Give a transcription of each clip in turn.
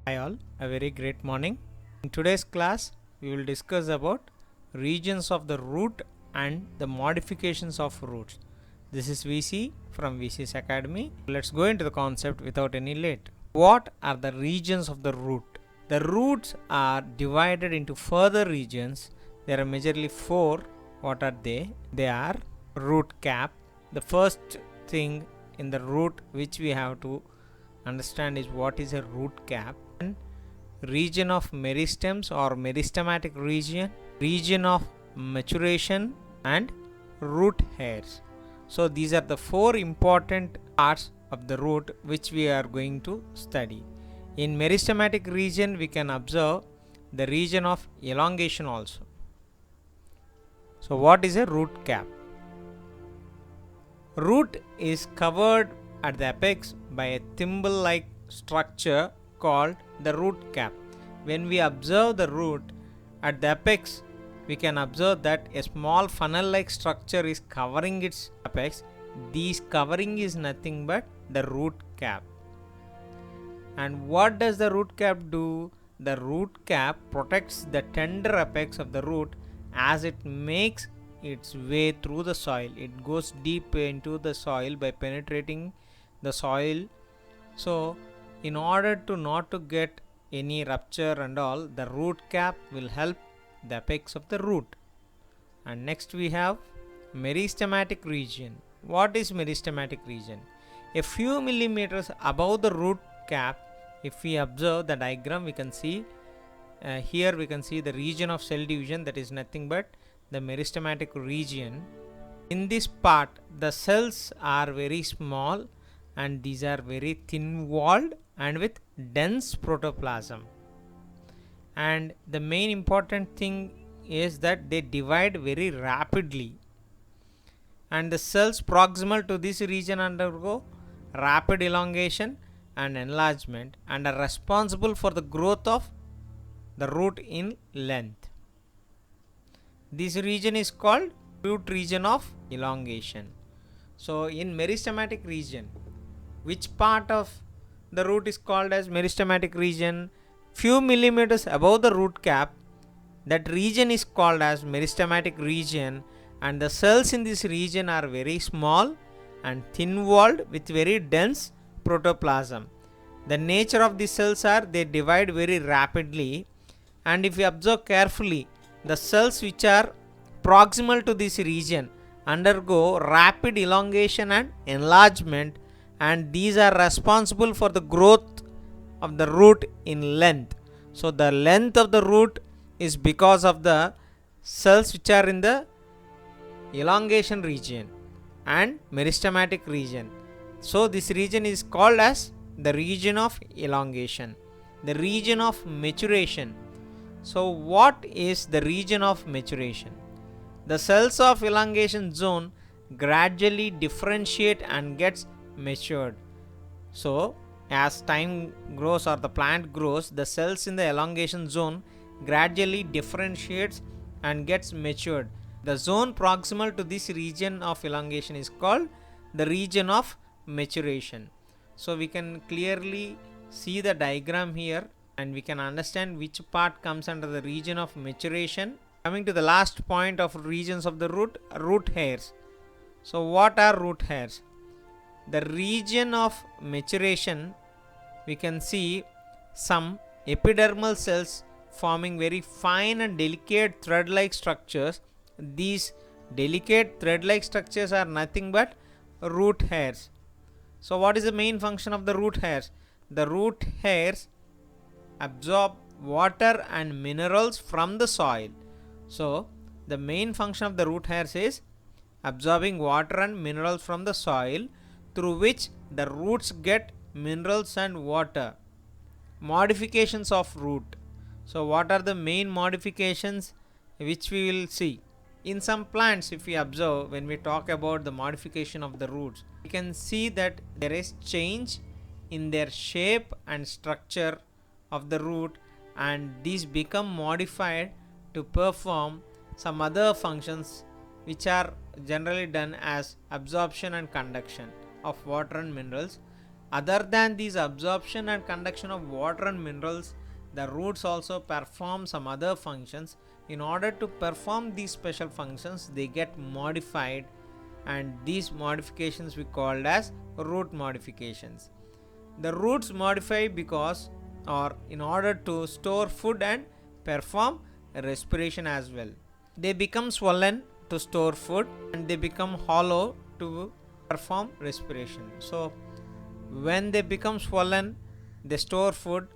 Hi all, a very great morning. In today's class, we will discuss about regions of the root and the modifications of roots. This is VC from VC's Academy. Let's go into the concept without any late. What are the regions of the root? The roots are divided into further regions. There are majorly four. What are they? They are root cap. The first thing in the root which we have to understand is what is a root cap. And region of meristems or meristematic region, region of maturation, and root hairs. So these are the four important parts of the root which we are going to study. In meristematic region we can observe the region of elongation also. So what is a root cap? Root is covered at the apex by a thimble like structure called the root cap. When we observe the root at the apex, we can observe that a small funnel like structure is covering its apex. This covering is nothing but the root cap. And what does the root cap do? The root cap protects the tender apex of the root as it makes its way through the soil. It goes deep into the soil by penetrating the soil. So in order to not to get any rupture and all, the root cap will help the apex of the root. And next we have meristematic region. What is meristematic region? A few millimeters above the root cap, if we observe the diagram, we can see here we can see the region of cell division, that is nothing but the meristematic region. In this part the cells are very small and these are very thin walled and with dense protoplasm. And the main important thing is that they divide very rapidly, and the cells proximal to this region undergo rapid elongation and enlargement and are responsible for the growth of the root in length. This region is called root region of elongation. So in meristematic region, which part of the root is called as meristematic region? Few millimeters above the root cap, that region is called as meristematic region, and the cells in this region are very small and thin walled with very dense protoplasm. The nature of these cells are they divide very rapidly, and if you observe carefully, the cells which are proximal to this region undergo rapid elongation and enlargement, and these are responsible for the growth of the root in length. So the length of the root is because of the cells which are in the elongation region and meristematic region. So this region is called as the region of elongation. The region of maturation. So what is the region of maturation? The cells of elongation zone gradually differentiate and gets matured. So as time grows or the plant grows, the cells in the elongation zone gradually differentiates and gets matured. The zone proximal to this region of elongation is called the region of maturation. So we can clearly see the diagram here and we can understand which part comes under the region of maturation. Coming to the last point of regions of the root, root hairs. So what are root hairs? The region of maturation, we can see some epidermal cells forming very fine and delicate thread-like structures. These delicate thread-like structures are nothing but root hairs. So what is the main function of the root hairs? The root hairs absorb water and minerals from the soil. So the main function of the root hairs is absorbing water and minerals from the soil, through which the roots get minerals and water. Modifications of root. So what are the main modifications which we will see? In some plants, if we observe, when we talk about the modification of the roots, we can see that there is change in their shape and structure of the root, and these become modified to perform some other functions which are generally done as absorption and conduction of water and minerals. Other than these absorption and conduction of water and minerals, the roots also perform some other functions. In order to perform these special functions, they get modified, and these modifications we called as root modifications. The roots modify because or in order to store food and perform respiration as well. They become swollen to store food, and they become hollow to perform respiration. So when they become swollen, they store food,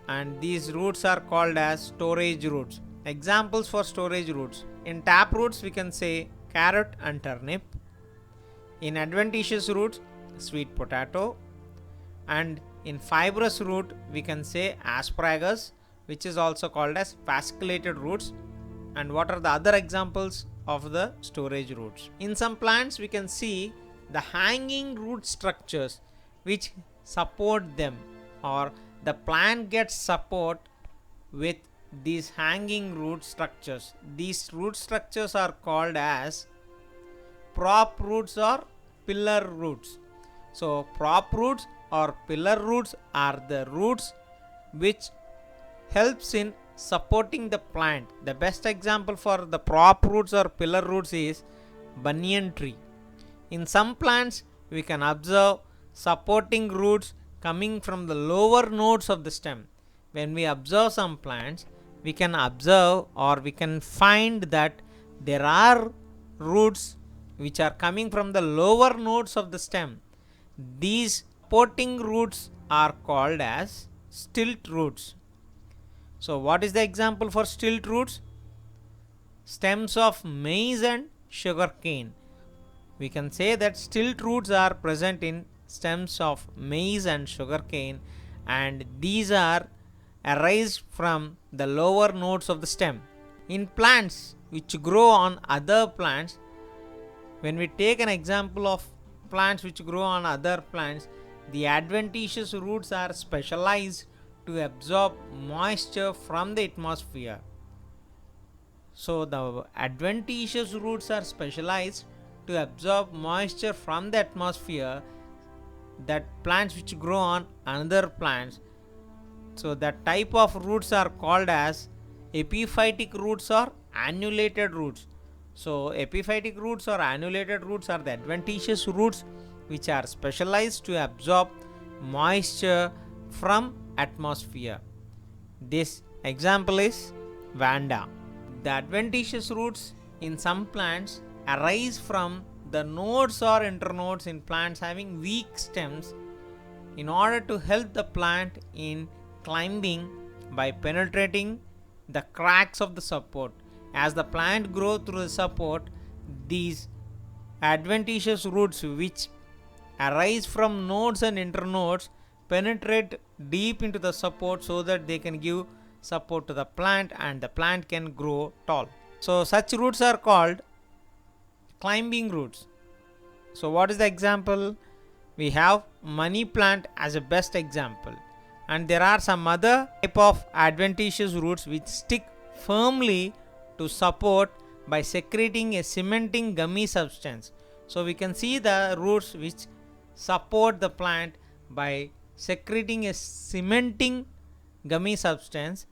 and these roots are called as storage roots. Examples for storage roots: in tap roots we can say carrot and turnip. In adventitious roots, sweet potato. And in fibrous root we can say asparagus, which is also called as fasciculated roots. And what are the other examples of the storage roots? In some plants we can see the hanging root structures which support them, or the plant gets support with these hanging root structures. These root structures are called as prop roots or pillar roots. So prop roots or pillar roots are the roots which helps in supporting the plant. The best example for the prop roots or pillar roots is banyan tree. In some plants we can observe supporting roots coming from the lower nodes of the stem. When we observe some plants, we can observe or we can find that there are roots which are coming from the lower nodes of the stem. These supporting roots are called as stilt roots. So what is the example for stilt roots? Stems of maize and sugarcane. We can say that stilt roots are present in stems of maize and sugarcane, and these are arise from the lower nodes of the stem. In plants which grow on other plants, when we take an example of plants which grow on other plants, the adventitious roots are specialized to absorb moisture from the atmosphere. So the adventitious roots are specialized to absorb moisture from the atmosphere that plants which grow on another plants. So that type of roots are called as epiphytic roots or annulated roots. So epiphytic roots or annulated roots are the adventitious roots which are specialized to absorb moisture from atmosphere. This example is vanda. The adventitious roots in some plants arise from the nodes or internodes in plants having weak stems in order to help the plant in climbing by penetrating the cracks of the support. As the plant grows through the support, these adventitious roots which arise from nodes and internodes penetrate deep into the support so that they can give support to the plant and the plant can grow tall. So such roots are called climbing roots. So what is the example? We have money plant as a best example, and there are some other type of adventitious roots which stick firmly to support by secreting a cementing gummy substance. So we can see the roots which support the plant by secreting a cementing gummy substance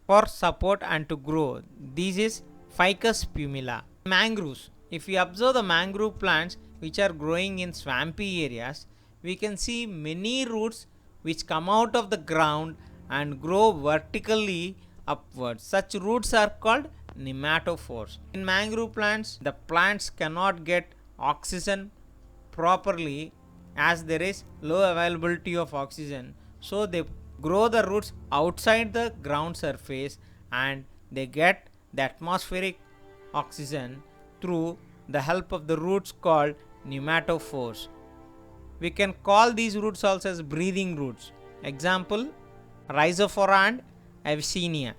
for support and to grow. This is Ficus pumila. Mangroves. If we observe the mangrove plants which are growing in swampy areas, we can see many roots which come out of the ground and grow vertically upwards. Such roots are called nematophores. In mangrove plants, the plants cannot get oxygen properly as there is low availability of oxygen. So they grow the roots outside the ground surface and they get the atmospheric oxygen through the help of the roots called nematophores. We can call these roots also as breathing roots. Example, Rhizophora and Avicennia.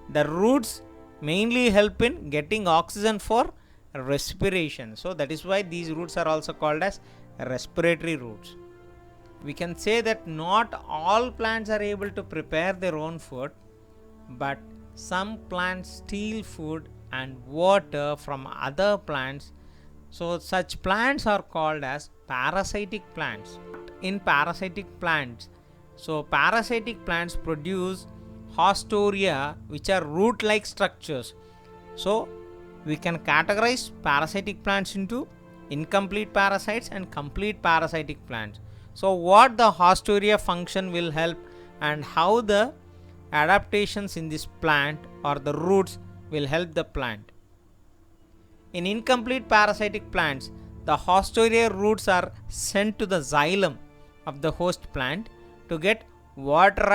The roots mainly help in getting oxygen for respiration. So that is why these roots are also called as respiratory roots. We can say that not all plants are able to prepare their own food, but some plants steal food and water from other plants. So such plants are called as parasitic plants. in parasitic plants. So parasitic plants produce haustoria, which are root-like structures. So we can categorize parasitic plants into incomplete parasites and complete parasitic plants. So what the haustoria function will help and how the adaptations in this plant or the roots will help the plant. In incomplete parasitic plants, the haustoria roots are sent to the xylem of the host plant to get water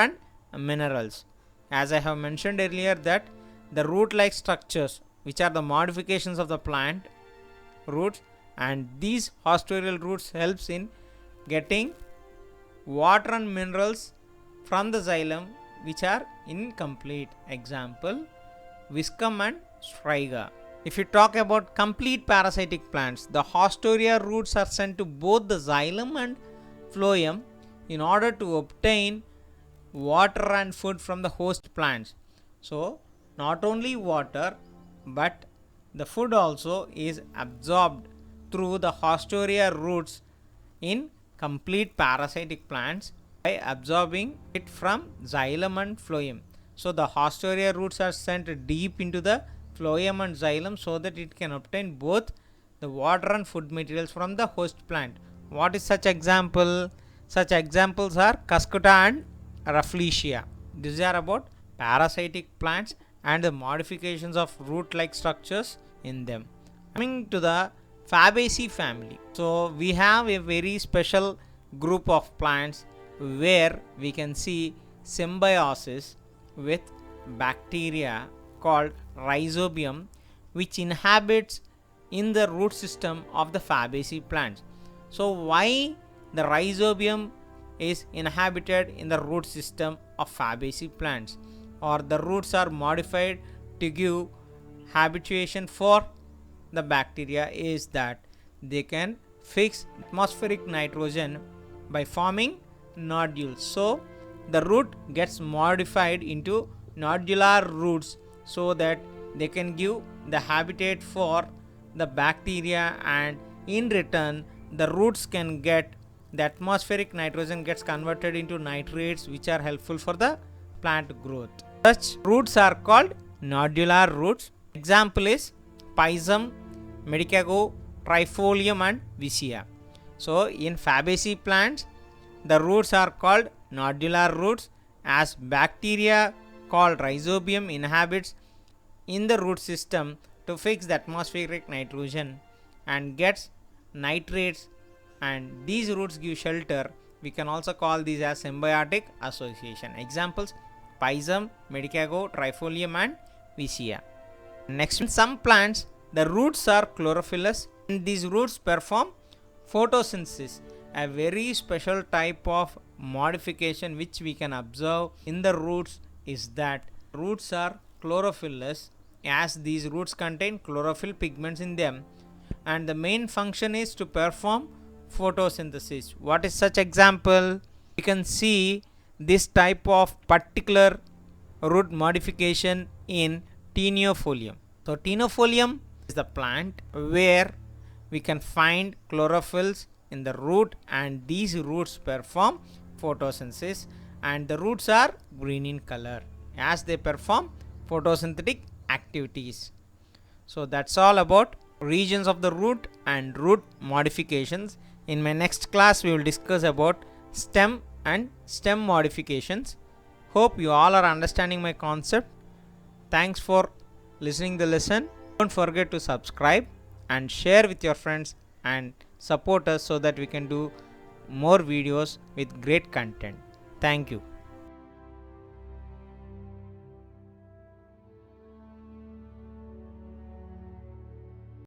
and minerals. As I have mentioned earlier that the root-like structures, which are the modifications of the plant roots, and these haustorial roots helps in getting water and minerals from the xylem which are incomplete. Example, Viscum and Striga. If you talk about complete parasitic plants, the haustoria roots are sent to both the xylem and phloem in order to obtain water and food from the host plants. So not only water but the food also is absorbed through the haustoria roots in complete parasitic plants by absorbing it from xylem and phloem. So the haustoria roots are sent deep into the phloem and xylem so that it can obtain both the water and food materials from the host plant. What is such example? Such examples are Cuscuta and Rafflesia. These are about parasitic plants and the modifications of root-like structures in them. Coming to the Fabaceae family. So we have a very special group of plants where we can see symbiosis with bacteria called Rhizobium, which inhabits in the root system of the Fabaceae plants. So why the Rhizobium is inhabited in the root system of Fabaceae plants, or the roots are modified to give habitation for the bacteria, is that they can fix atmospheric nitrogen by forming nodules. So the root gets modified into nodular roots so that they can give the habitat for the bacteria, and in return the roots can get the atmospheric nitrogen gets converted into nitrates which are helpful for the plant growth. Such roots are called nodular roots. Example is Pisum, Medicago, Trifolium and Vicia. So in Fabaceae plants the roots are called nodular roots, as bacteria called Rhizobium inhabits in the root system to fix the atmospheric nitrogen and gets nitrates, and these roots give shelter. We can also call these as symbiotic association. Examples Pisum, Medicago, Trifolium and Vicia. Next, in some plants the roots are chlorophyllous and these roots perform photosynthesis, a very special type of modification which we can observe in the roots is that roots are chlorophyllous, as these roots contain chlorophyll pigments in them, and the main function is to perform photosynthesis. What is such example? You can see this type of particular root modification in Taenniifolium. So Taenniifolium is the plant where we can find chlorophylls in the root, and these roots perform photosynthesis, and the roots are green in color as they perform photosynthetic activities. So that's all about regions of the root and root modifications. In my next class we will discuss about stem and stem modifications. Hope you all are understanding my concept. Thanks for listening the lesson. Don't forget to subscribe and share with your friends and support us so that we can do more videos with great content. Thank you.